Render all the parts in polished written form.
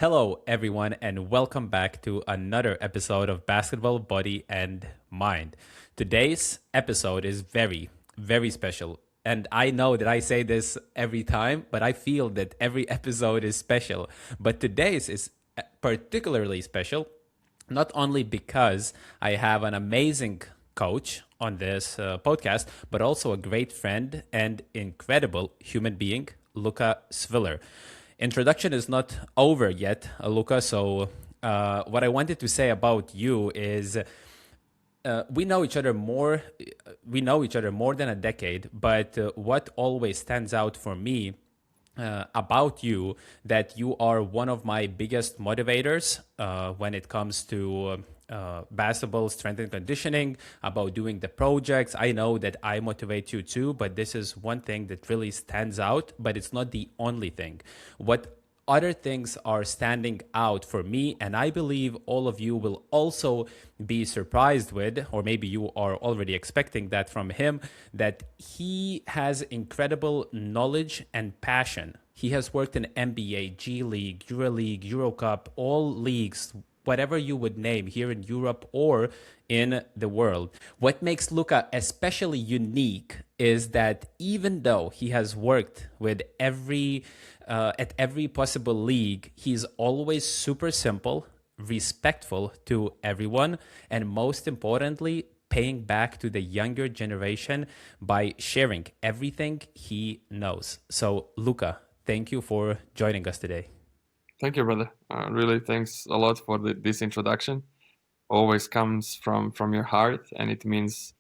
Hello, everyone, and welcome back to another episode of Basketball, Body, and Mind. Today's episode is very, very special. And I know that I say this every time, but I feel that every episode is special. But today's is particularly special, not only because I have an amazing coach on this podcast, but also a great friend and incredible human being, Luka Svilar. Introduction is not over yet, Luka. So, what I wanted to say about you is we know each other more. We know each other more than a decade. But what always stands out for me about you that you are one of my biggest motivators when it comes to basketball strength and conditioning, about doing the projects. I know that I motivate you too, but this is one thing that really stands out, but it's not the only thing. What other things are standing out for me, and I believe all of you will also be surprised with, or maybe you are already expecting that from him, that he has incredible knowledge and passion. He has worked in NBA, G League, EuroLeague, Eurocup, all leagues, whatever you would name here in Europe or in the world. What makes Luka especially unique is that even though he has worked with at every possible league, he's always super simple, respectful to everyone, and most importantly, paying back to the younger generation by sharing everything he knows. So, Luka, thank you for joining us today. Thank you, brother. Really, thanks a lot for this introduction. Always comes from your heart, and it means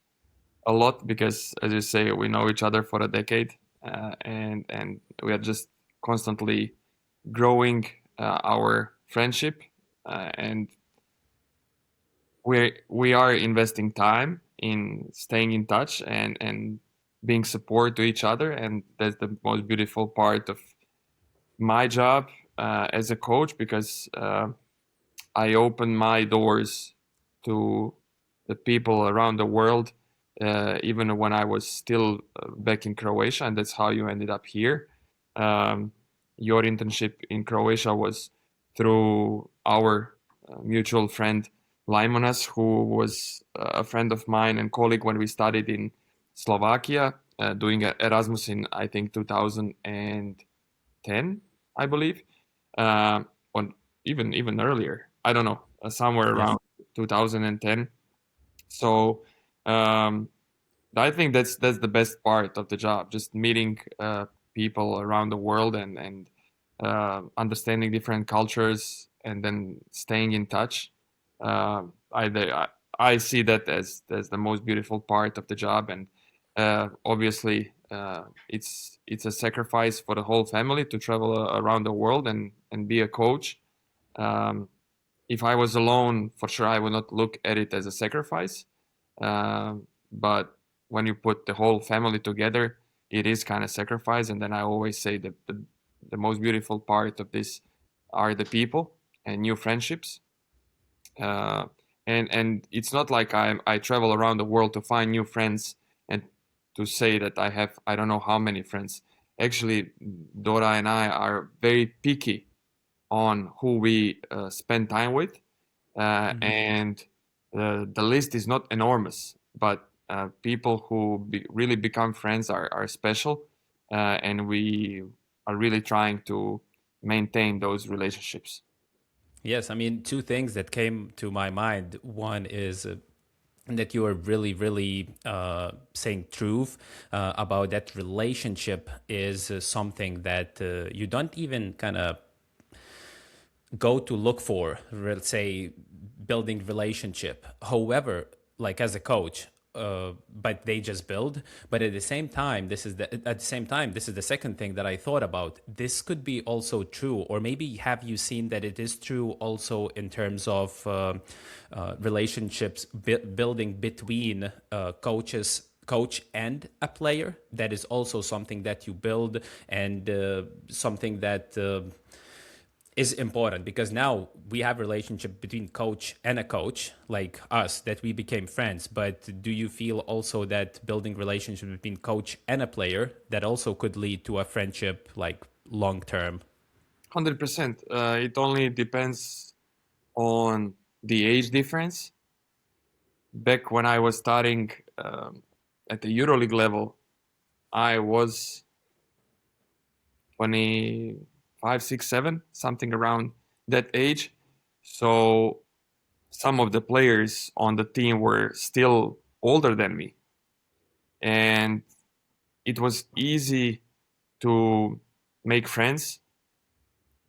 a lot because, as you say, we know each other for a decade, and we are just constantly growing our friendship, and we are investing time in staying in touch and being support to each other, and that's the most beautiful part of my job as a coach because I open my doors to the people around the world, even when I was still back in Croatia, and that's how you ended up here. Um, your internship in Croatia was through our mutual friend Laimonas, who was a friend of mine and colleague when we studied in Slovakia, doing Erasmus in I think 2010, I believe, or even earlier. I don't know, somewhere Yes. around 2010. So um, I think that's the best part of the job, just meeting people around the world and understanding different cultures and then staying in touch. Uh, I see that as the most beautiful part of the job, and obviously it's a sacrifice for the whole family to travel around the world and be a coach. Um, if I was alone, for sure I would not look at it as a sacrifice. But when you put the whole family together, it is kind of sacrifice. And then I always say that the most beautiful part of this are the people and new friendships. Uh, and it's not like I travel around the world to find new friends and to say that I have I don't know how many friends. Actually, Dora and I are very picky on who we spend time with, Mhm. and the list is not enormous, but people who really become friends are special, and we are really trying to maintain those relationships. Yes, I mean, two things that came to my mind. One is that you are really, really saying truth about that relationship is something that you don't even kind of go to look for, let's say, building relationship. However, like as a coach, but they just build. But at the same time, this is the second thing that I thought about. This could be also true, or maybe have you seen that it is true also in terms of relationships building between coach and a player. That is also something that you build, and something that is important, because now we have relationship between coach and a coach like us, that we became friends. But do you feel also that building relationship between coach and a player, that also could lead to a friendship like long term? 100%. It only depends on the age difference. Back when I was starting at the EuroLeague level, I was 25, 6, 7, something around that age. So some of the players on the team were still older than me. And it was easy to make friends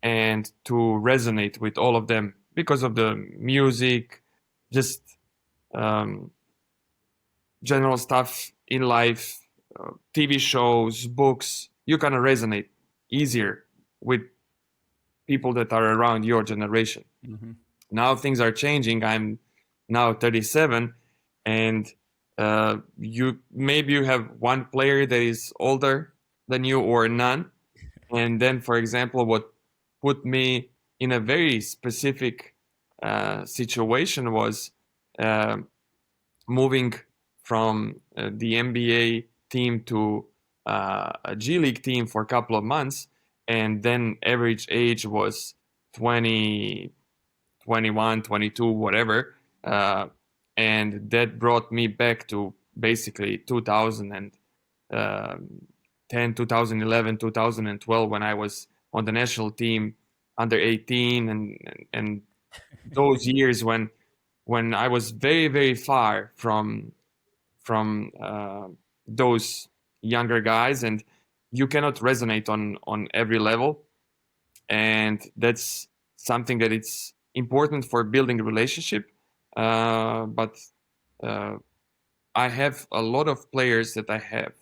and to resonate with all of them because of the music, just um, general stuff in life, TV shows, books. You kind of resonate easier with people that are around your generation. Mm-hmm. Now things are changing. I'm now 37, and you have one player that is older than you or none. And then, for example, what put me in a very specific situation was uh, moving from the NBA team to a G League team for a couple of months, and then average age was 20, 21, 22, whatever. Uh, and that brought me back to basically 2010, 2011, 2012 when I was on the national team under 18 and those years when I was very, very far from those younger guys, and you cannot resonate on every level, and that's something that it's important for building a relationship. But uh, I have a lot of players that I have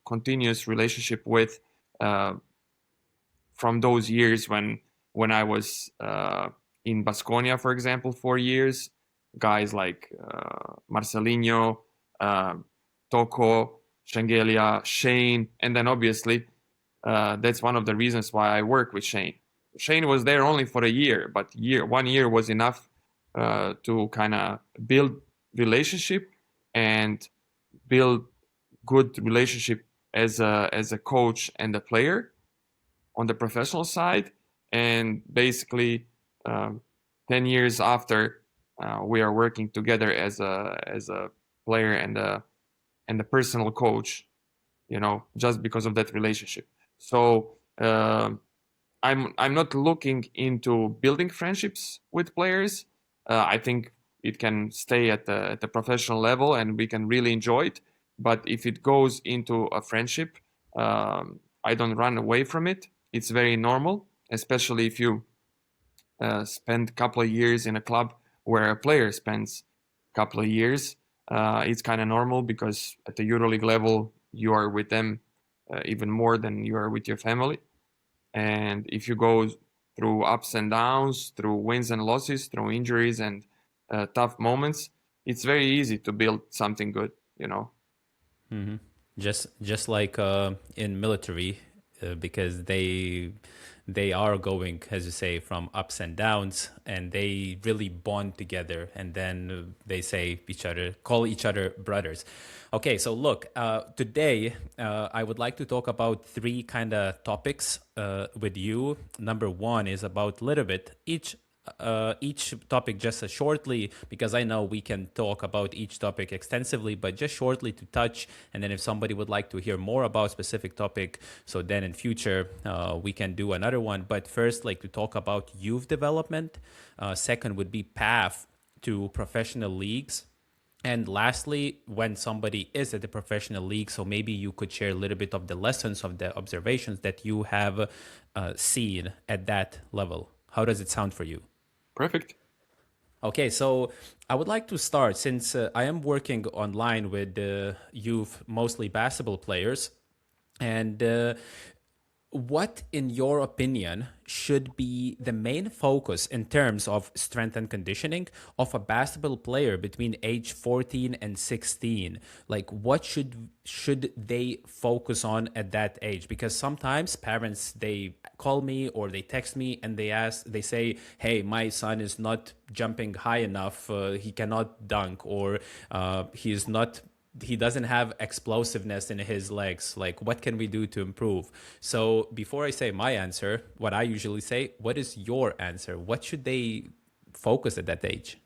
continuous relationship with uh, from those years when I was in Basconia, for example, 4 years. Guys like Marcelinho, uh, Toko, Shengelia, Shane, and then obviously that's one of the reasons why I work with Shane. Shane was there only for a year, but 1 year was enough to kind of build relationship and build good relationship as a coach and a player on the professional side. And basically, um, 10 years after, we are working together as a player and a personal coach. Just because of that relationship. So I'm not looking into building friendships with players. I think it can stay at the professional level, and we can really enjoy it. But if it goes into a friendship, I don't run away from it. It's very normal, especially if you spend a couple of years in a club where a player spends a couple of years. It's kind of normal because at the EuroLeague level, you are with them even more than you are with your family. And if you go through ups and downs, through wins and losses, through injuries and tough moments, it's very easy to build something good. Mm-hmm. Just like in military, because they are going, as you say, from ups and downs, and they really bond together, and then they say call each other brothers. Okay, so look, today I would like to talk about three kind of topics with you. Number one is about a little bit each topic just shortly, because I know we can talk about each topic extensively, but just shortly to touch. And then if somebody would like to hear more about specific topic, so then in future we can do another one. But first, like to talk about youth development. Second would be path to professional leagues. And lastly, when somebody is at the professional league, so maybe you could share a little bit of the lessons of the observations that you have seen at that level. How does it sound for you? Perfect. Okay, so I would like to start since I am working online with youth, mostly basketball players. And what, in your opinion, should be the main focus in terms of strength and conditioning of a basketball player between age 14 and 16? Like, what should they focus on at that age? Because sometimes parents, they call me or they text me and they say, "Hey, my son is not jumping high enough. He cannot dunk, or he is not." he doesn't have explosiveness in his legs. Like, what can we do to improve? So before I say my answer, what I usually say, what is your answer? What should they focus at that age?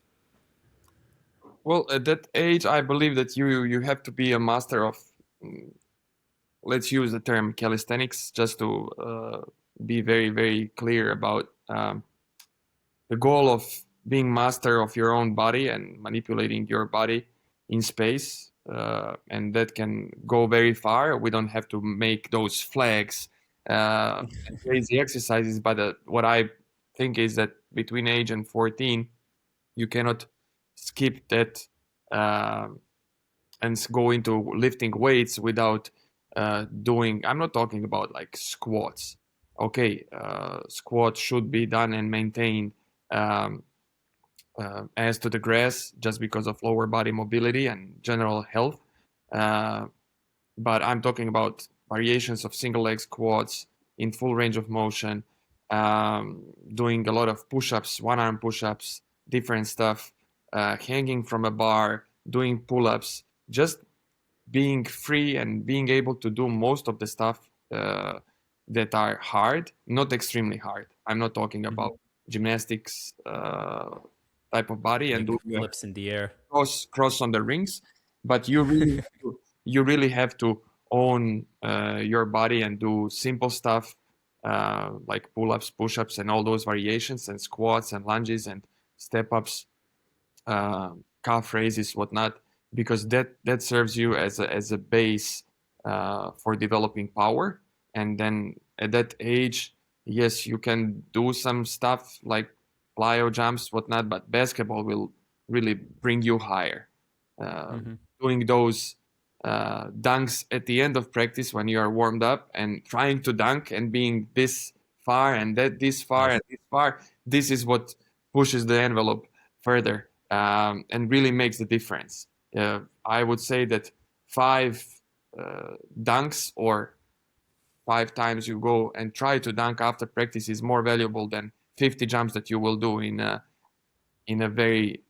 Well, at that age, I believe that you have to be a master of, mm, let's use the term calisthenics, just to be very, very clear about the goal of being master of your own body and manipulating your body in space. And that can go very far. We don't have to make those flags and crazy exercises, but what I think is that between age and 14, you cannot skip that uh, and go into lifting weights without doing. I'm not talking about like squats. Okay, squats should be done and maintained um, as to the grass just because of lower body mobility and general health. Uh, but I'm talking about variations of single leg squats in full range of motion, doing a lot of push-ups, one-arm push-ups, different stuff, hanging from a bar, doing pull-ups, just being free and being able to do most of the stuff that are hard, not extremely hard. I'm not talking Mhm. about gymnastics type of body and Like doing a flips in the air. cross on the rings, but you really have to own your body and do simple stuff like pull-ups, push-ups, and all those variations, and squats and lunges and step-ups, calf raises, whatnot, because that serves you as a base for developing power. And then at that age, yes, you can do some stuff like plyo jumps, whatnot, but basketball will really bring you higher. Uh, Hmm. Doing those dunks at the end of practice when you are warmed up and trying to dunk and being this far and that this far and Nice. this far, this is what pushes the envelope further and really makes the difference. I would say that five dunks or 5 times you go and try to dunk after practice is more valuable than 50 jumps that you will do in a very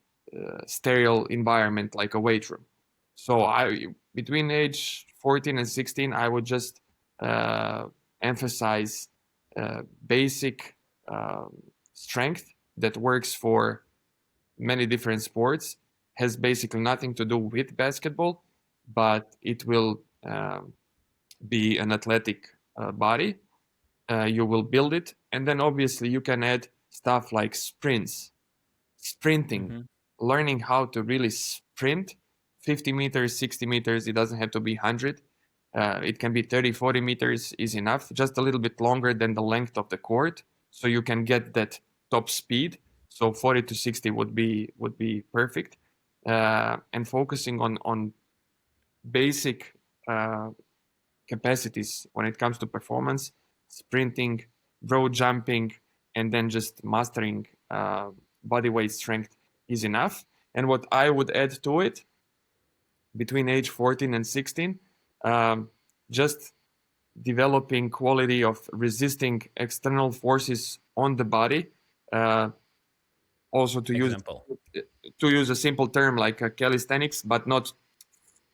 sterile environment like a weight room. So I between age 14 and 16, I would just uh, emphasize basic strength that works for many different sports, has basically nothing to do with basketball, but it will be an athletic body. You will build it, and then obviously you can add stuff like sprints, sprinting, Hmm. learning how to really sprint 50 meters, 60 meters. It doesn't have to be 100. It can be 30, 40 meters is enough, just a little bit longer than the length of the court, so you can get that top speed. So 40 to 60 would be perfect. And focusing on basic uh, capacities when it comes to performance, sprinting, broad jumping, and then just mastering body weight strength is enough. And what I would add to it between age 14 and 16, um, just developing quality of resisting external forces on the body. Uh, Also Example. to use a simple term like calisthenics, but not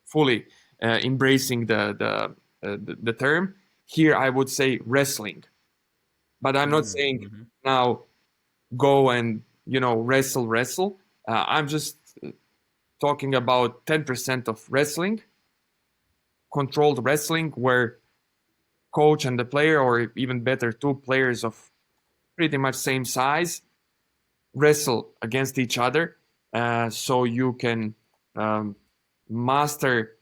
fully embracing the term. Here, I would say wrestling, but I'm not saying Mm-hmm. now go and wrestle. I'm just talking about 10% of wrestling, controlled wrestling, where coach and the player, or even better, two players of pretty much same size, wrestle against each other, so you can um, master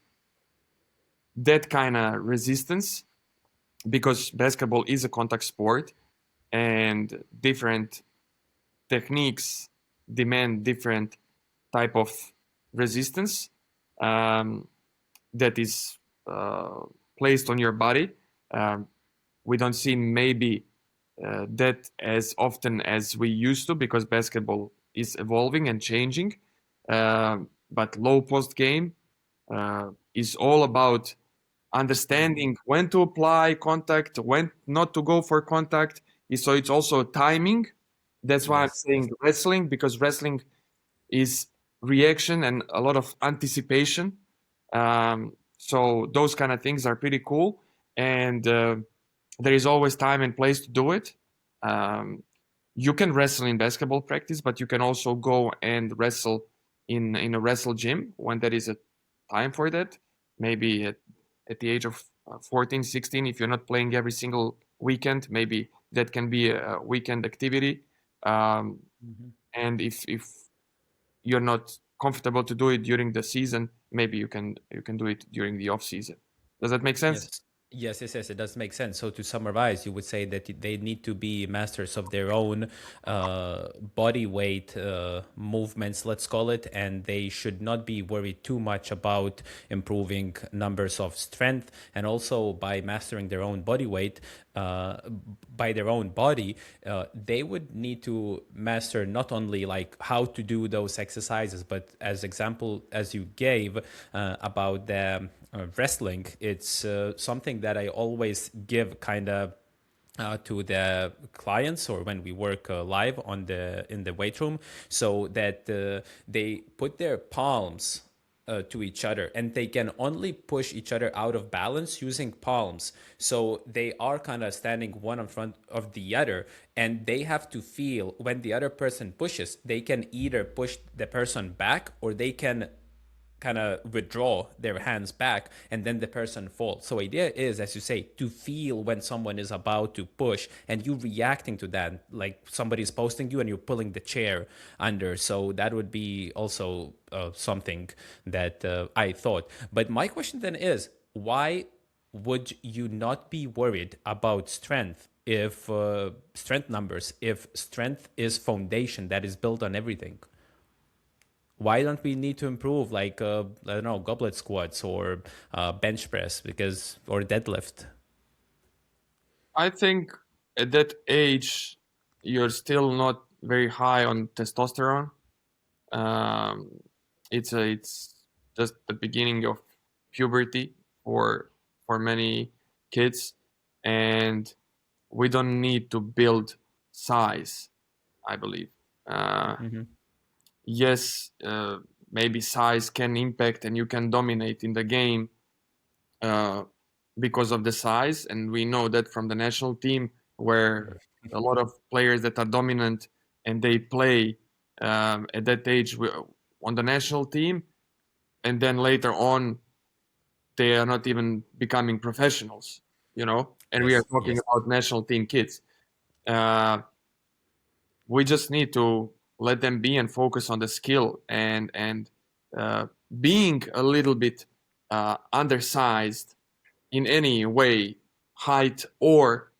that kind of resistance, because basketball is a contact sport and different techniques demand different type of resistance um, that is uh, placed on your body. Um, we don't see maybe that as often as we used to, because basketball is evolving and changing. But low post game is all about Mm-hmm. understanding when to apply contact, when not to go for contact. So it's also timing. That's why I'm Yes. Yes. saying wrestling, because wrestling is reaction and a lot of anticipation. So those kind of things are pretty cool, and there is always time and place to do it. Um, you can wrestle in basketball practice, but you can also go and wrestle in a wrestle gym when there is a time for that. Maybe at the age of 14, 16, if you're not playing every single weekend, maybe that can be a weekend activity. Um, Mhm. and if you're not comfortable to do it during the season, maybe you can do it during the off season. Does that make sense? Yes. Yes, it does make sense. So to summarize, you would say that they need to be masters of their own body weight movements, let's call it, and they should not be worried too much about improving numbers of strength. And also by mastering their own body weight, uh, by their own body, they would need to master not only like how to do those exercises, but as example as you gave about the wrestling, it's something that I always give kind of to the clients or when we work live on the in the weight room, so that they put their palms to each other and they can only push each other out of balance using palms. So they are kind of standing one in front of the other, and they have to feel when the other person pushes, they can either push the person back or they can kind of withdraw their hands back and then the person falls. So idea is, as you say, to feel when someone is about to push and you reacting to that, like somebody's posting you and you're pulling the chair under. So that would be also something that I thought. But my question then is, why would you not be worried about strength if strength numbers, if strength is foundation that is built on everything? Why don't we need to improve like I don't know, goblet squats or bench press because or deadlift? I think at that age you're still not very high on testosterone. Um, it's just the beginning of puberty for many kids, and we don't need to build size, I believe. Uh, Mm-hmm. yes, maybe size can impact and you can dominate in the game uh, because of the size, and we know that from the national team where a lot of players that are dominant and they play at that age on the national team, and then later on they are not even becoming professionals, and we are Yes, talking yes. about national team kids. Uh, we just need to let them be and focus on the skill and uh, being a little bit undersized in any way, height or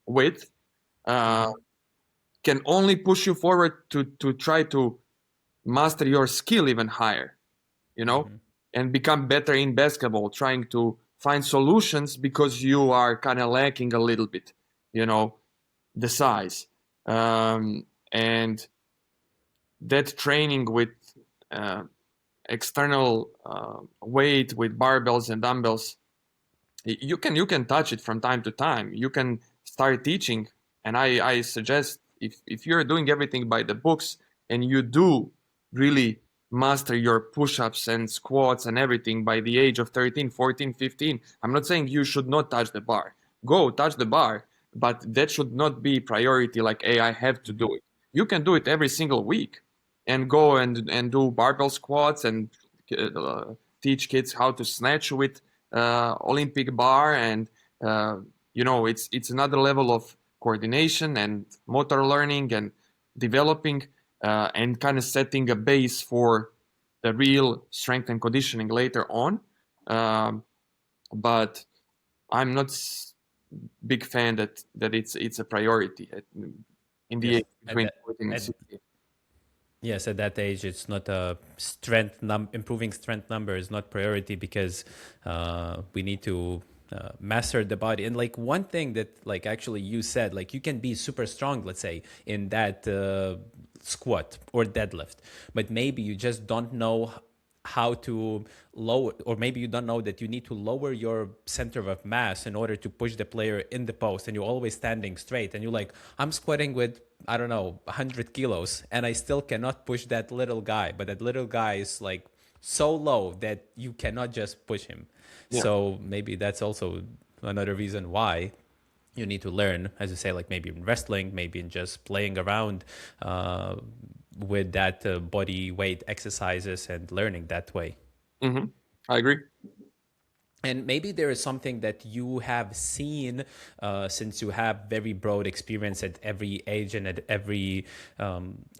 width, uh, Mm-hmm. can only push you forward to try to master your skill even higher, you know, Mm-hmm. and become better in basketball, trying to find solutions because you are kind of lacking a little bit, you know, the size. And that training with uh, external weight with barbells and dumbbells, you can touch it from time to time. You can start teaching, and I suggest if you're doing everything by the books and you do really master your push-ups and squats and everything by the age of 13, 14, 15. I'm not saying you should not touch the bar. Go touch the bar, but that should not be priority like, hey, I have to do it. You can do it every single week and go and do barbell squats and teach kids how to snatch with Olympic bar, and it's another level of coordination and motor learning and developing and kind of setting a base for the real strength and conditioning later on. Um, but I'm not big fan that it's a priority in the Yes. age between 14 and At 16. yes, at that age, it's not a improving strength number is not priority because we need to master the body. And like one thing that like actually you said, like you can be super strong, let's say, in that squat or deadlift, but maybe you just don't know how to lower, or maybe you don't know that you need to lower your center of mass in order to push the player in the post, and you're always standing straight and you're like, I'm squatting with, I don't know, 100 kilos and I still cannot push that little guy, but that little guy is like so low that you cannot just push him. Yeah. So maybe that's also another reason why you need to learn, as you say, like maybe in wrestling, maybe in just playing around uh, with that body weight exercises and learning that way. Hmm. I agree. And maybe there is something that you have seen since you have very broad experience at every age and at every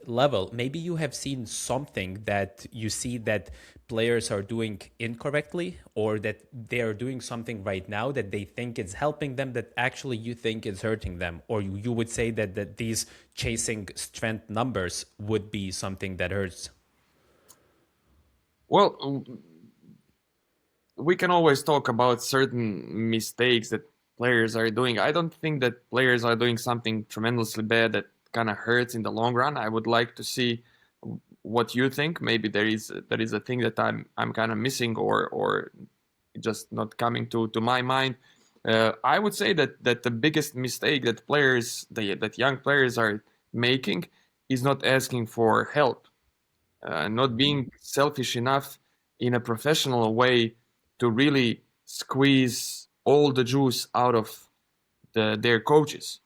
level. Maybe you have seen something that you see that players are doing incorrectly, or that they are doing something right now that they think is helping them that actually you think is hurting them. Or you would say that these chasing strength numbers would be something that hurts. Well, we can always talk about certain mistakes that players are doing. I don't think that players are doing something tremendously bad that kind of hurts in the long run. I would like to see what you think. Maybe there is a thing that I'm kind of missing, or just not coming to my mind. I would say that the biggest mistake that that young players are making is not asking for help, not being selfish enough in a professional way to really squeeze all the juice out of their coaches.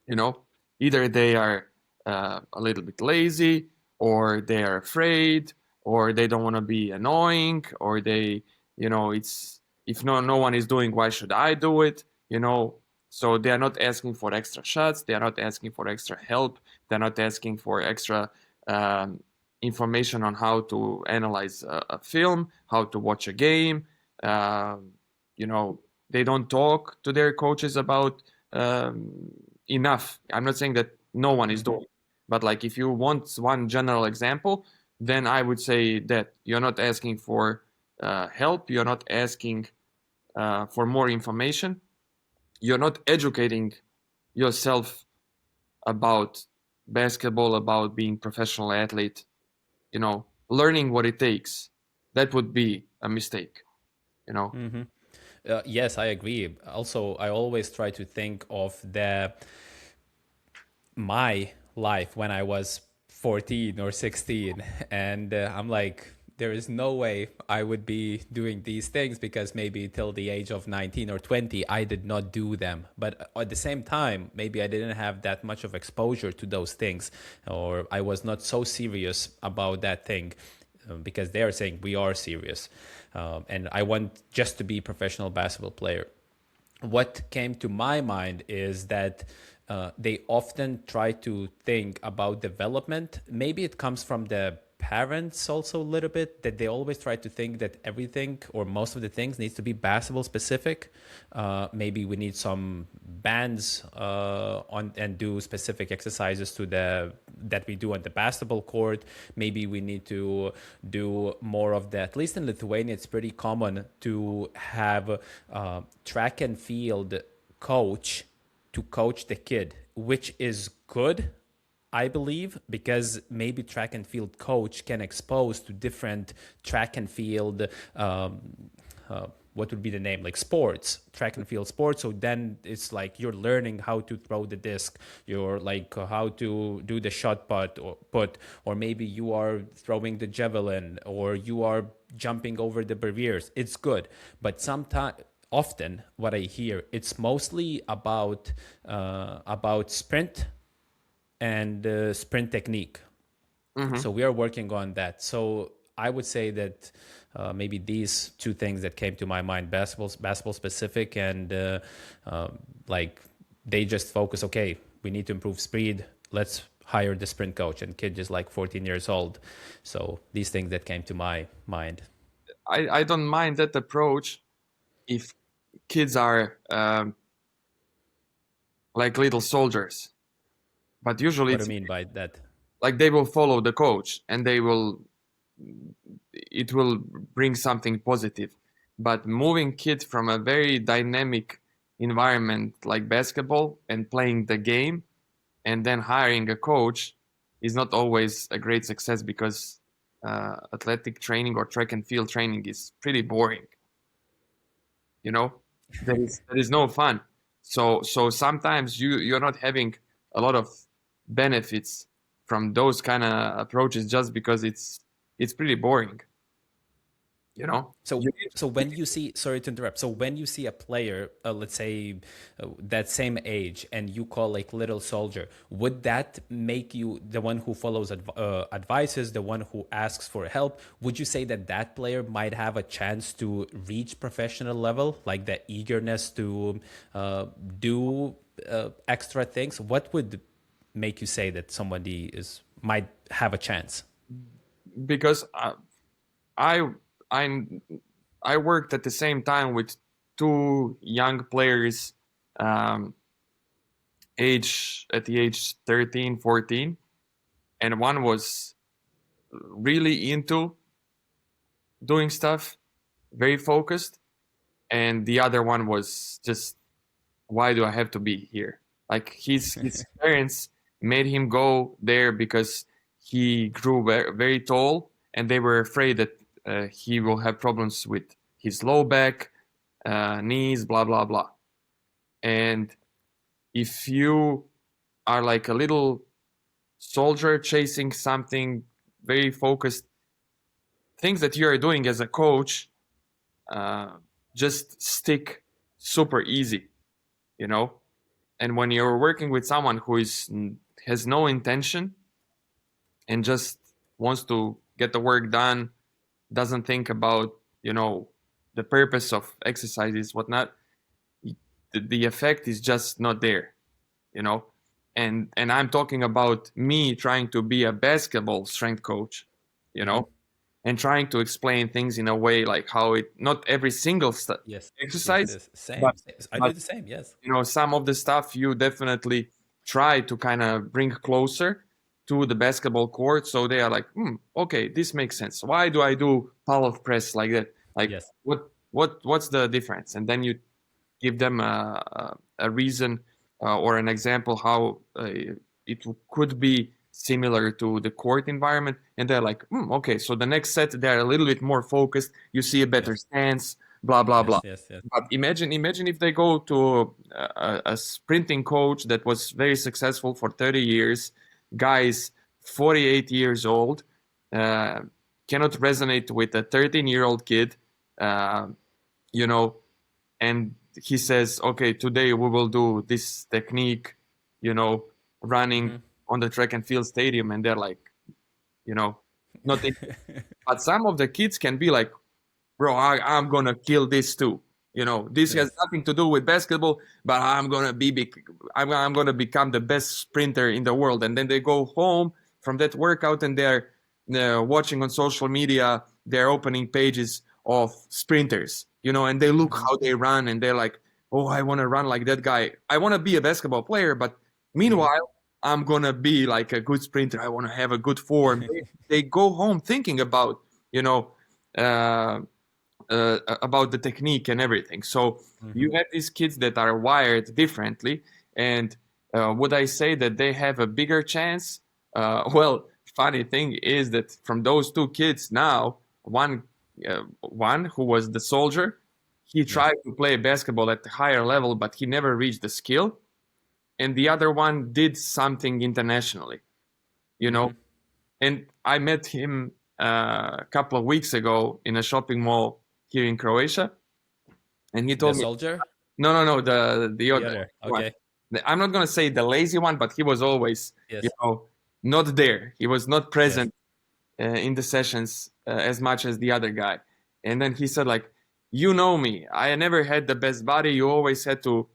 You know, either they are a little bit lazy, or they are afraid, or they don't want to be annoying, or it's if no one is doing, why should I do it? So they are not asking for extra shots, they are not asking for extra help, they're not asking for extra um, information on how to analyze a film, how to watch a game. Um, you know, they don't talk to their coaches about um, enough. I'm not saying that no one is doing, but like if you want one general example, then I would say that you're not asking for help, you're not asking for more information, you're not educating yourself about basketball, about being professional athlete, learning what it takes. That would be a mistake, you know. Yes, I agree. Also, I always try to think of my life when I was 14 or 16. And I'm like, there is no way I would be doing these things because maybe till the age of 19 or 20, I did not do them. But at the same time, maybe I didn't have that much of exposure to those things, or I was not so serious about that thing. Because they are saying we are serious, and I want just to be a professional basketball player. What came to my mind is that they often try to think about development. Maybe it comes from the parents also a little bit, that they always try to think that everything or most of the things needs to be basketball specific. Maybe we need some bands on and do specific exercises to the that we do on the basketball court. Maybe we need to do more of that. At least in Lithuania, it's pretty common to have track and field coach to coach the kid, which is good, I believe, because maybe track and field coach can expose to different track and field. What would be the name, like sports, track and field sports. So then it's like you're learning how to throw the disc, you're like how to do the shot put, or maybe you are throwing the javelin, or you are jumping over the barriers. It's good, but sometimes, often what I hear, it's mostly about sprint and sprint technique. Hmm. So we are working on that. So I would say that maybe these two things that came to my mind: basketball specific, and like they just focus. Okay, we need to improve speed. Let's hire the sprint coach, and kid is like 14 years old. So these things that came to my mind. I don't mind that approach if kids are like little soldiers, but usually What do it's you mean by that? like they will follow the coach and it will bring something positive. But moving kids from a very dynamic environment like basketball and playing the game and then hiring a coach is not always a great success, because athletic training or track and field training is pretty boring. you know there is no fun. So sometimes you're not having a lot of benefits from those kind of approaches, just because it's pretty boring. You know, So, you so when you see, sorry to interrupt. So when you see a player, let's say that same age, and you call like little soldier, would that make you the one who follows advices, the one who asks for help? Would you say that that player might have a chance to reach professional level, like the eagerness to do extra things? What would make you say that somebody is might have a chance? because I I I worked at the same time with two young players, um, at the age 13, 14, and one was really into doing stuff, very focused, and the other one was just, why do I have to be here? Like his parents made him go there because he grew very, very tall, and they were afraid that he will have problems with his low back, knees, blah blah blah. And if you are like a little soldier chasing something very focused, things that you are doing as a coach uh, just stick super easy, you know. And when you're working with someone who is has no intention and just wants to get the work done, doesn't think about, you know, the purpose of exercises, whatnot, the effect is just not there, you know. And I'm talking about me trying to be a basketball strength coach, you Hmm. know, and trying to explain things in a way like how it, not every single Yes, yes, exercise, yes. but Same. I do but the same. Yes. you know, some of the stuff you definitely try to kind of bring closer to the basketball court, so they are like, okay, this makes sense. Why do I do pull-off press like that? Like, Yes. what's the difference? And then you give them a reason or an example how it could be similar to the court environment, and they're like, okay, so the next set they're a little bit more focused, you see a better Yes. stance, blah blah blah. Yes. Yes. Yes. But imagine if they go to a sprinting coach that was very successful for 30 years, guys 48 years old, uh, cannot resonate with a 13-year-old kid, uh, you know, and he says, okay, today we will do this technique, you know, running Hmm. on the track and field stadium, and they're like, you know, not interested. But some of the kids can be like, bro, I'm gonna kill this too. You know, this has Yes. nothing to do with basketball, but I'm gonna be big. I'm gonna become the best sprinter in the world. And then they go home from that workout and they're watching on social media their opening pages of sprinters. You know, and they look Hmm. how they run and they're like, oh, I want to run like that guy. I want to be a basketball player, but Hmm. meanwhile, I'm gonna be like a good sprinter. I want to have a good form. They go home thinking about, you know. Uh, about the technique and everything. So you Hmm. have these kids that are wired differently, and would I say that they have a bigger chance? Well, funny thing is that from those two kids now, one who was the soldier, he Yes. tried to play basketball at a higher level, but he never reached the skill, and the other one did something internationally, you know. Hmm. And I met him a couple of weeks ago in a shopping mall here in Croatia, and he The told me, soldier. no, the The other other. one. Okay. I'm not gonna say the lazy one, but he was always, you Yes. know, not there. He was not Yes. present in the sessions as much as the other guy. And then he said, like, you know me. I never had the best body. You always had to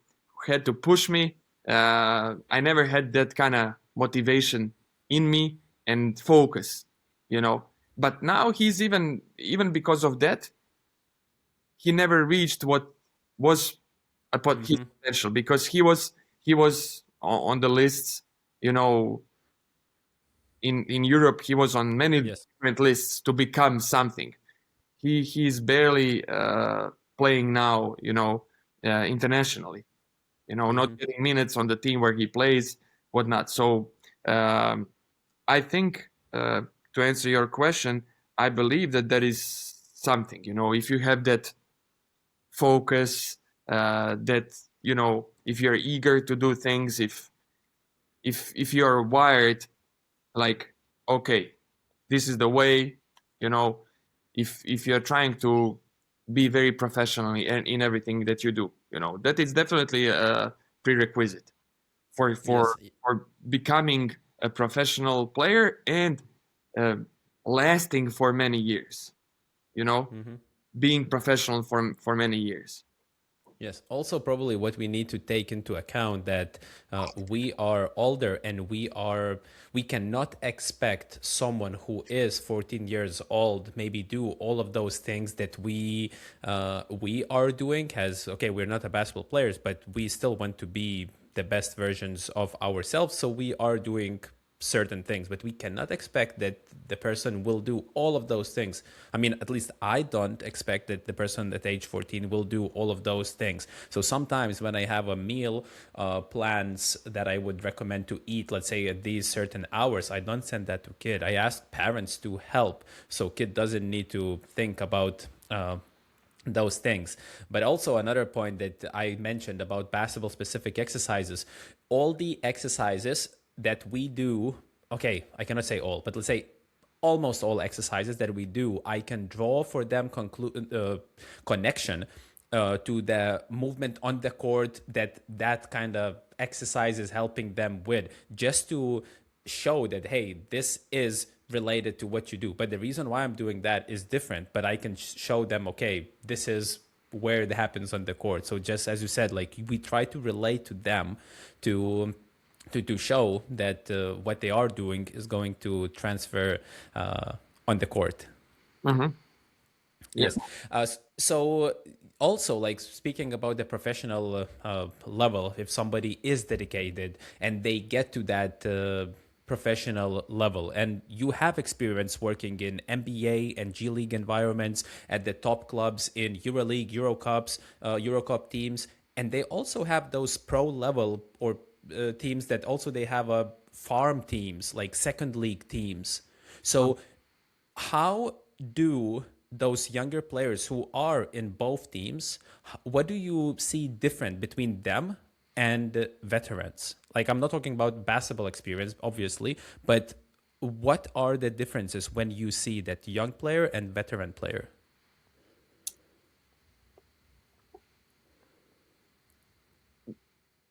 push me. I never had that kind of motivation in me and focus, you know. But now he's even because of that, he never reached what was about his Hmm. potential because he was on the lists, you know, in Europe he was on many Yes. different lists to become something. He's barely playing now, you know, internationally, you know, not Hmm. getting minutes on the team where he plays, whatnot. So um, I think to answer your question, I believe that there is something, you know, if you have that focus, that, you know, if you're eager to do things, if you're wired like, okay, this is the way, you know, if you're trying to be very professional in everything that you do. That is definitely a prerequisite for Yes. for for becoming a professional player and uh, lasting for many years. You know, being professional for many years. Yes. Also, probably what we need to take into account that we are older and we cannot expect someone who is 14 years old maybe do all of those things that we are doing. As okay, we're not a basketball players, but we still want to be the best versions of ourselves. So we are doing certain things, but we cannot expect that the person will do all of those things. I mean, at least I don't expect that the person at age 14 will do all of those things. So sometimes when I have a meal plans that I would recommend to eat, let's say at these certain hours, I don't send that to kid. I ask parents to help, so kid doesn't need to think about those things. But also another point that I mentioned about basketball specific exercises, all the exercises that we do, okay, I cannot say all, but let's say almost all exercises that we do, I can draw for them connection to the movement on the court that kind of exercise is helping them with, just to show that hey, this is related to what you do. But the reason why I'm doing that is different, but I can show them, okay, this is where it happens on the court. So just as you said, like we try to relate to them to to show that what they are doing is going to transfer on the court. Mm-hmm. Yeah. Yes. So also, like speaking about the professional level, if somebody is dedicated and they get to that professional level, and you have experience working in NBA and G League environments at the top clubs in EuroLeague, Eurocup teams, and they also have those pro level or teams that also they have a farm teams like second league teams. So how do those younger players who are in both teams, what do you see different between them and veterans? Like, I'm not talking about basketball experience, obviously, but what are the differences when you see that young player and veteran player?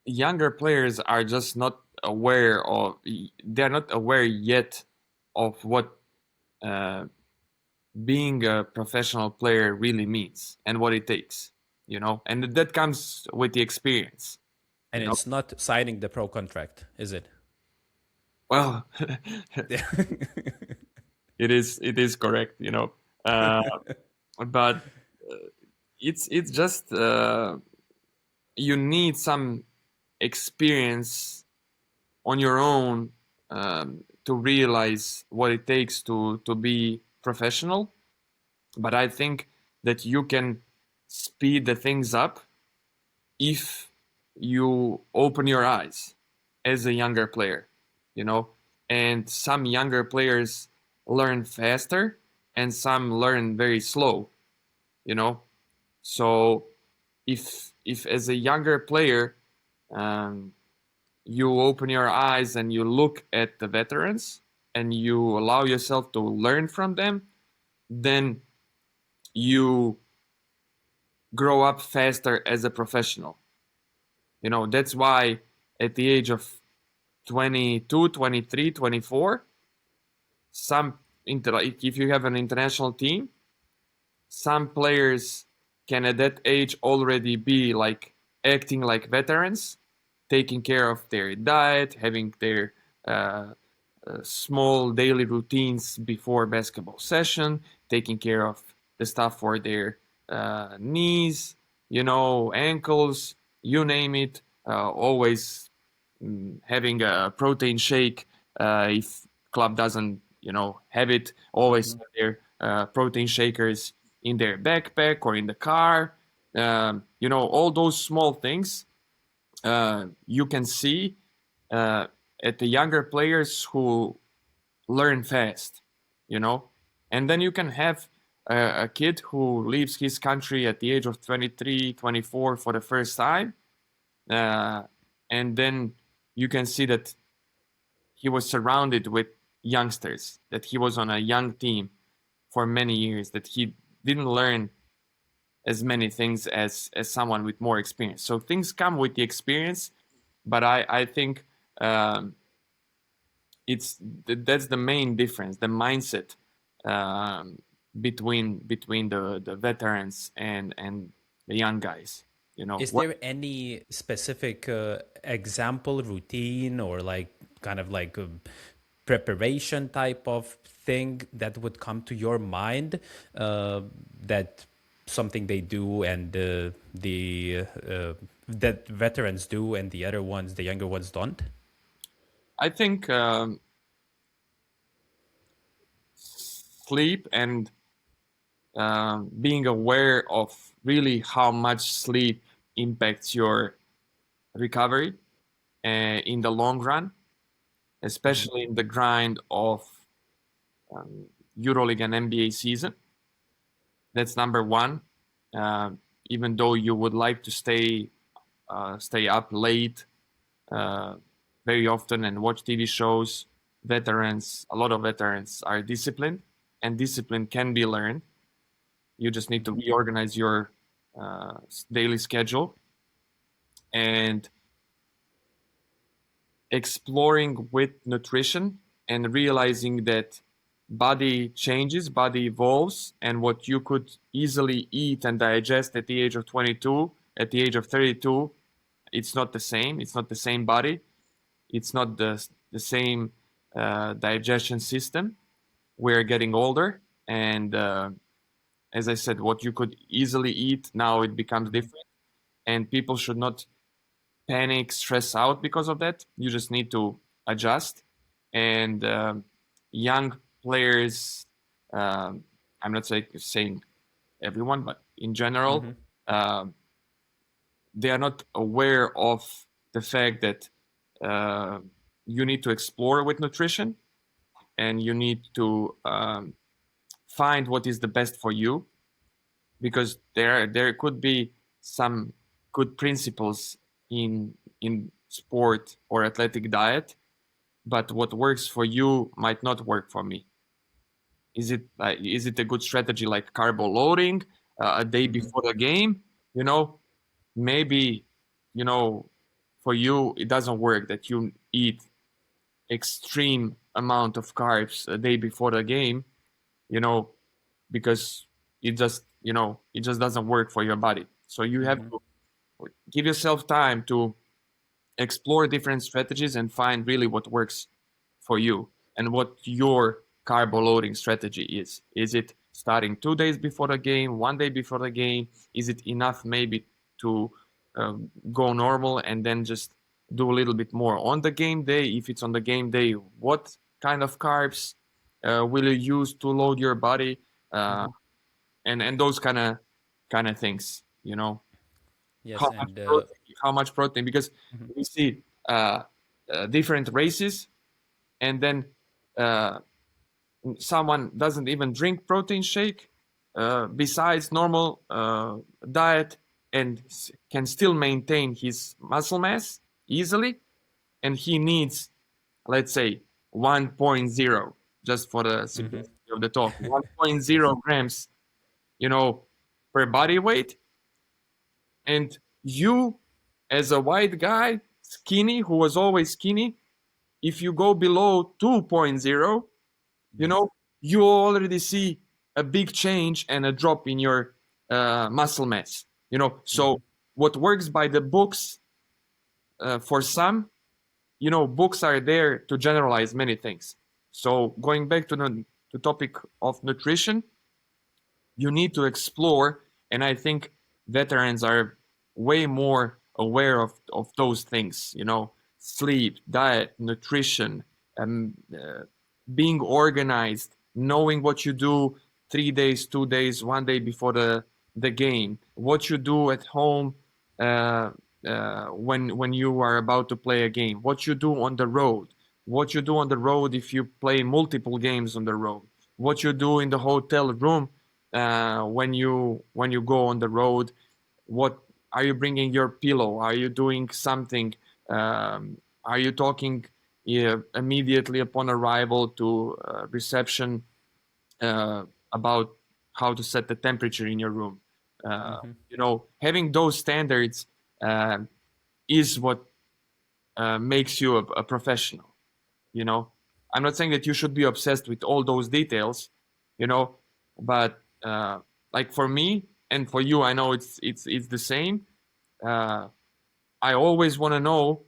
Younger players are just not aware of, they're not aware yet of what uh, being a professional player really means and what it takes, and that comes with the experience, And you know. it's not signing the pro contract, is it? Well, it is correct, uh, but it's just you need some experience on your own to realize what it takes to be professional. But I think that you can speed the things up if you open your eyes as a younger player, you know. And some younger players learn faster and some learn very slow, you know. So if as a younger player um, you open your eyes and you look at the veterans and you allow yourself to learn from them, then you grow up faster as a professional. That's why at the age of 22, 23, 24, if you have an international team, some players can at that age already be like acting like veterans, taking care of their diet, having their small daily routines before basketball session, taking care of the stuff for their knees, ankles, you name it. Always having a protein shake if club doesn't, have it. Always have their protein shakers in their backpack or in the car. All those small things you can see uh, at the younger players who learn fast, you know. And then you can have a kid who leaves his country at the age of 23, 24 for the first time. Uh, and then you can see that he was surrounded with youngsters, that he was on a young team for many years that he didn't learn as many things as someone with more experience. So things come with the experience, but I think um, that's the main difference, the mindset um, between the veterans and the young guys. You know Is what? there any specific example, routine, or like kind of like a preparation type of thing that would come to your mind, that something they do and that veterans do and the other ones, the younger ones, don't? I think sleep and being aware of really how much sleep impacts your recovery in the long run, Hmm. especially in the grind of um, EuroLeague and NBA season. That's number one. Uh, Even though you would like to stay up late uh, very often and watch TV shows, a lot of veterans are disciplined, and discipline can be learned. You just need to reorganize your daily schedule and exploring with nutrition and realizing that body changes, body evolves, and what you could easily eat and digest at the age of 22, at the age of 32, it's not the same. It's not the same body. It's not the same digestion system. We're getting older, and as I said, what you could easily eat now it becomes Hmm. different, and people should not panic, stress out because of that. You just need to adjust. And young players, I'm not saying everyone, but in general, Hmm. um, they are not aware of the fact that uh, you need to explore with nutrition and you need to find what is the best for you because there could be some good principles in sport or athletic diet, but what works for you might not work for me. Is it a good strategy like carbo loading a day Hmm. before the game? You know, maybe you know for you it doesn't work that you eat extreme amount of carbs a day before the game. You know, because it just doesn't work for your body. So you have Hmm. to give yourself time to explore different strategies and find really what works for you and what your carbo loading strategy is. Is it starting 2 days before the game, 1 day before the game? Is it enough maybe to go normal and then just do a little bit more on the game day? If it's on the game day, what kind of carbs will you use to load your body? Uh, Hmm. and those kind of things, Yes, how much and protein, how much protein, because mhm, we see different races, and then uh, someone doesn't even drink protein shake besides normal diet and can still maintain his muscle mass easily, and he needs, let's say, 1.0, just for the mhm, simplicity of the talk, 1.0 yes, grams, per body weight. And you, as a white guy, skinny, who was always skinny, if you go below 2.0, you yes. know, you already see a big change and a drop in your muscle mass. So Hmm. what works by the books for some, books are there to generalize many things. So going back to the topic of nutrition, you need to explore, and I think veterans are way more aware of those things, sleep, diet, nutrition, being organized, knowing what you do 3 days, 2 days, 1 day before the game, what you do at home when you are about to play a game, what you do on the road, what you do on the road if you play multiple games on the road, what you do in the hotel room when you go on the road. What are you bringing your pillow? Are you doing something? Are you talking immediately upon arrival to reception about how to set the temperature in your room. Having those standards uh, is what makes you a professional. You know, I'm not saying that you should be obsessed with all those details, you know, but like for me and for you, I know it's the same. Uh, I always want to know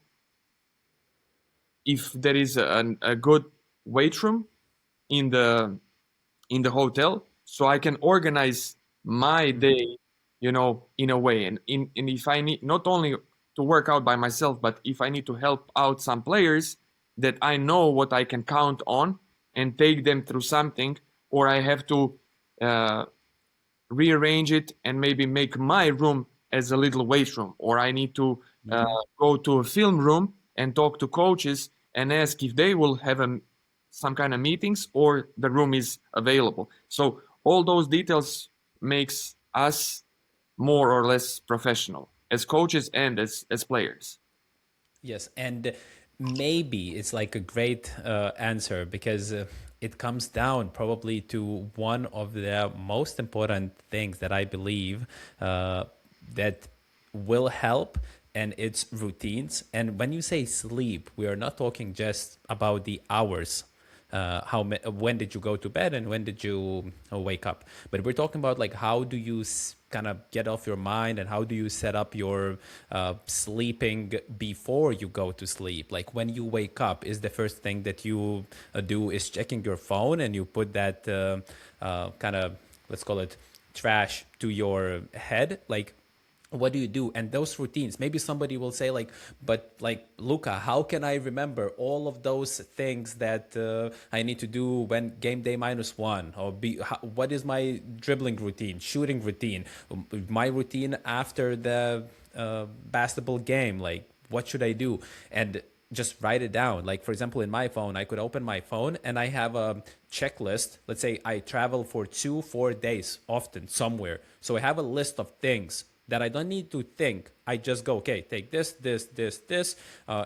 if there is a good weight room in the hotel, so I can organize my Hmm. day, in a way. And if I need not only to work out by myself, but if I need to help out some players, that I know what I can count on and take them through something, or I have to uh, rearrange it and maybe make my room as a little weight room, or I need to Hmm. go to a film room and talk to coaches and ask if they will have some kind of meetings or the room is available. So all those details makes us more or less professional as coaches and as players. Yes, and maybe it's like a great answer because it comes down probably to one of the most important things that I believe that will help, and it's routines. And when you say sleep, we are not talking just about the hours, when did you go to bed and when did you wake up, but we're talking about like how do you kind of get off your mind, and how do you set up your sleeping before you go to sleep. Like when you wake up, is the first thing that you do is checking your phone and you put that kind of, let's call it, trash to your head? Like what do you do? And those routines, maybe somebody will say like, but like, Luka, how can I remember all of those things that I need to do when game day -1, or what is my dribbling routine, shooting routine, my routine after the basketball game, like what should I do? And just write it down. Like for example, in my phone, I could open my phone and I have a checklist. Let's say I travel for 2 4 days often somewhere, so I have a list of things that I don't need to think. I just go, okay, take this,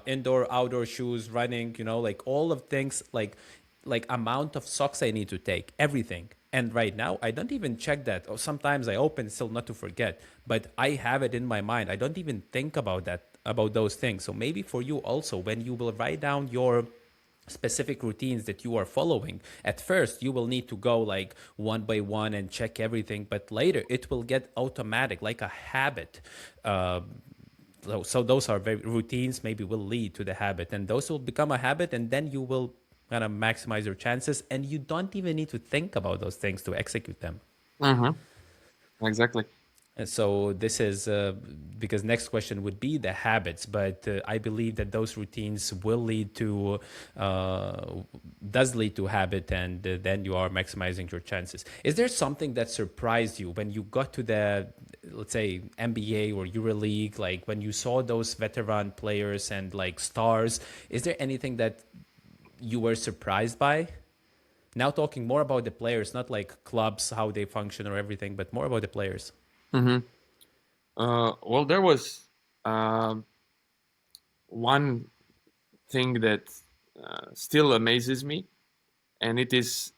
indoor, outdoor shoes, running, like all of things, like amount of socks I need to take, everything. And right now, I don't even check that. Or sometimes I open still not to forget, but I have it in my mind. I don't even think about that, about those things. So maybe for you also, when you will write down your specific routines that you are following, at first you will need to go like one by one and check everything, but later it will get automatic, like a habit. uh, so those are very routines, maybe will lead to the habit, and those will become a habit, and then you will kind of maximize your chances, and you don't even need to think about those things to execute them. Mm-hmm. Exactly. And so this is because next question would be the habits, but I believe that those routines will lead to does lead to habit, and then you are maximizing your chances. Is there something that surprised you when you got to the, let's say, NBA or EuroLeague, like when you saw those veteran players and like stars? Is there anything that you were surprised by? Now talking more about the players, not like clubs, how they function or everything, but more about the players. Mm-hmm. Well, there was um one thing that still amazes me, and it is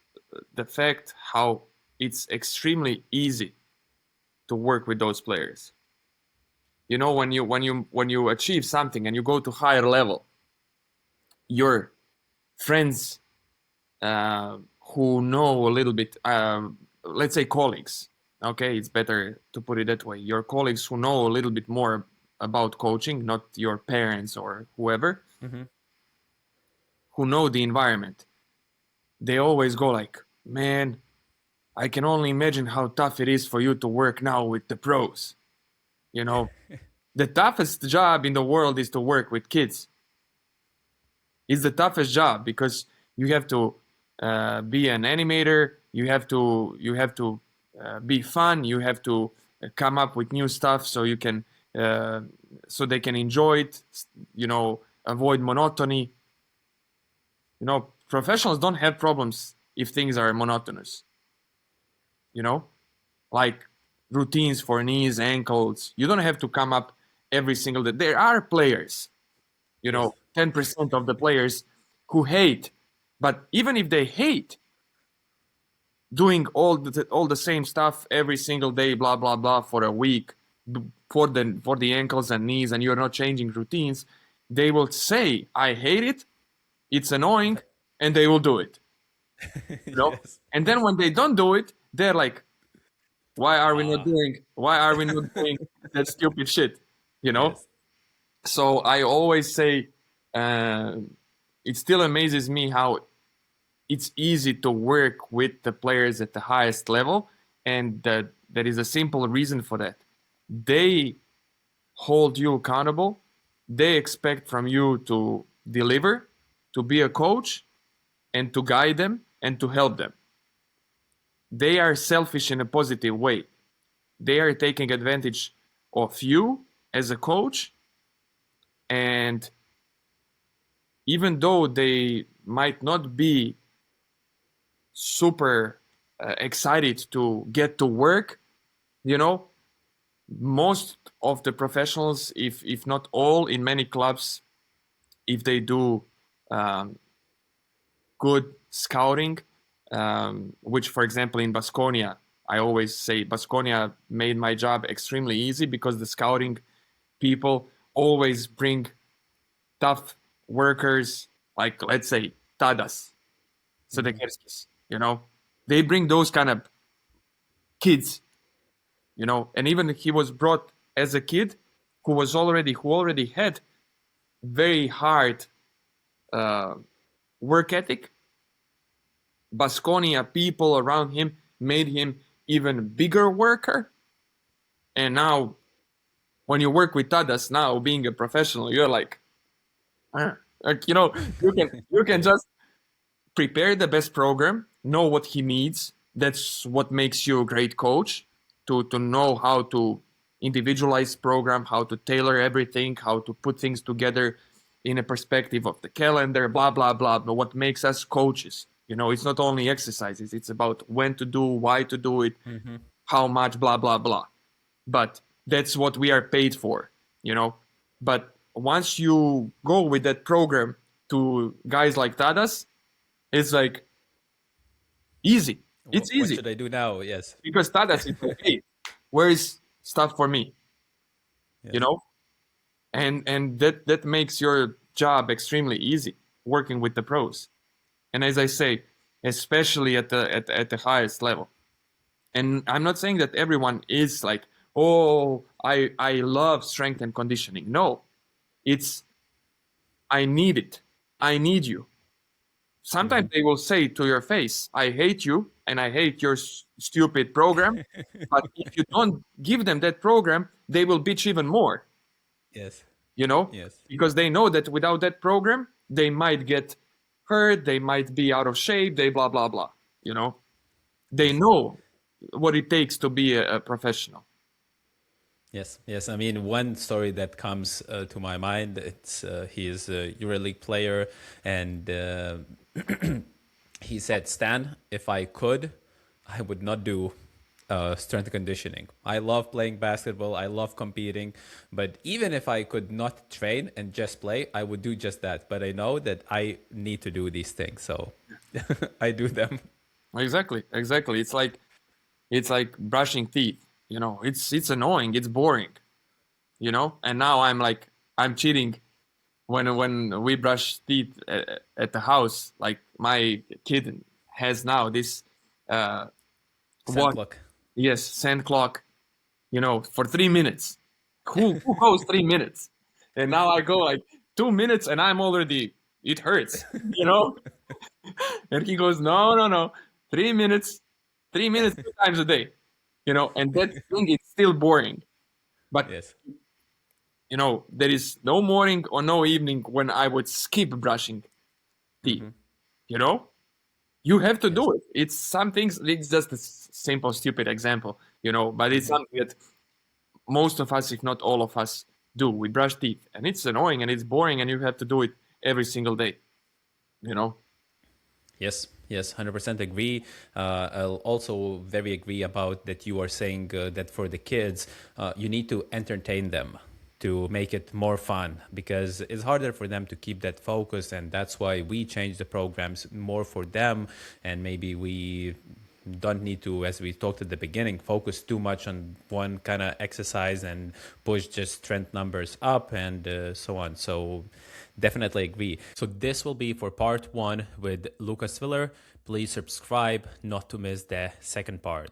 the fact how it's extremely easy to work with those players. When you achieve something and you go to higher level, your friends who know a little bit, let's say colleagues. Okay, it's better to put it that way. Your colleagues who know a little bit more about coaching, not your parents or whoever, who know the environment. They always go like, "Man, I can only imagine how tough it is for you to work now with the pros." You know, the toughest job in the world is to work with kids. It's the toughest job because you have to be an animator. You have to be fun. You have to come up with new stuff so you can uh, so they can enjoy it. Avoid monotony. Professionals don't have problems if things are monotonous. You know, like routines for knees, ankles. You don't have to come up every single day. There are players, Yes. 10% of the players who hate. But even if they hate, doing all the same stuff every single day, blah blah blah, for a week, for the ankles and knees, and you're not changing routines, they will say, "I hate it. It's annoying," and they will do it. You know. Yes. And then when they don't do it, they're like, "Why are we not Ah, doing? Why are we not doing that stupid shit?" You know. yes. So I always say, uh, it still amazes me how it's easy to work with the players at the highest level, and that there is a simple reason for that. They hold you accountable. They expect from you to deliver, to be a coach, and to guide them and to help them. They are selfish in a positive way. They are taking advantage of you as a coach, and even though they might not be super excited to get to work, you know, most of the professionals, if not all, in many clubs, if they do um, good scouting, which, for example, in Baskonia, I always say Baskonia made my job extremely easy because the scouting people always bring tough workers, like, let's say, Tadas, Hmm. Sedekerskis, they bring those kind of kids, and even he was brought as a kid who already had very hard uh, work ethic. Baskonia people around him made him even bigger worker. And now, when you work with Tadas, now being a professional, you're like, "Ah." Like, you can Yes. just prepare the best program, know what he needs. That's what makes you a great coach, to know how to individualize program, how to tailor everything, how to put things together in a perspective of the calendar, blah blah blah. But what makes us coaches? It's not only exercises. It's about when to do, why to do it, Hmm. how much, blah blah blah. But that's what we are paid for, you know. But once you go with that program to guys like Tadas, it's like easy. It's What easy should I do now? Yes. because Tadas is like, hey, where is stuff for me? You Yes. know, and that makes your job extremely easy working with the pros. And as I say, especially at the highest level. And I'm not saying that everyone is like, oh, I love strength and conditioning. No, it's I need it. I need you. Sometimes Hmm. they will say to your face, I hate you and I hate your stupid program. But if you don't give them that program, they will bitch even more, Yes. you know, Yes. because they know that without that program, they might get hurt, they might be out of shape, they blah, blah, blah, you know. They Yes. know what it takes to be a professional. Yes, yes. I mean, one story that comes to my mind, it's he is a EuroLeague player, and he said, "Stan, if I could, I would not do strength conditioning. I love playing basketball. I love competing, but even if I could not train and just play, I would do just that. But I know that I need to do these things, so I do them." Exactly, exactly. It's like brushing teeth, it's annoying, it's boring, and now I'm cheating when we brush teeth at the house. Like, my kid has now this uh Sand watch. clock. Yes, sand clock, for 3 minutes. Who goes 3 minutes? And now I go like 2 minutes and I'm already, it hurts, you know and he goes, no, no, no, 3 minutes, 3 minutes 2 times a day, and that thing is still boring. But Yes. there is no morning or no evening when I would skip brushing teeth. Hmm. You know, you have to Yes. do it. It's some things. It's just a simple, stupid example. But it's Hmm. something that most of us, if not all of us, do. We brush teeth, and it's annoying and it's boring, and you have to do it every single day. You know. Yes, yes, 100% agree. I'll also very agree about that you are saying that for the kids, you need to entertain them to make it more fun because it's harder for them to keep that focus. And that's why we change the programs more for them. And maybe we don't need to, as we talked at the beginning, focus too much on one kind of exercise and push just strength numbers up and so on. So definitely agree. So this will be for part 1 with Luka Svilar. Please subscribe not to miss the second part.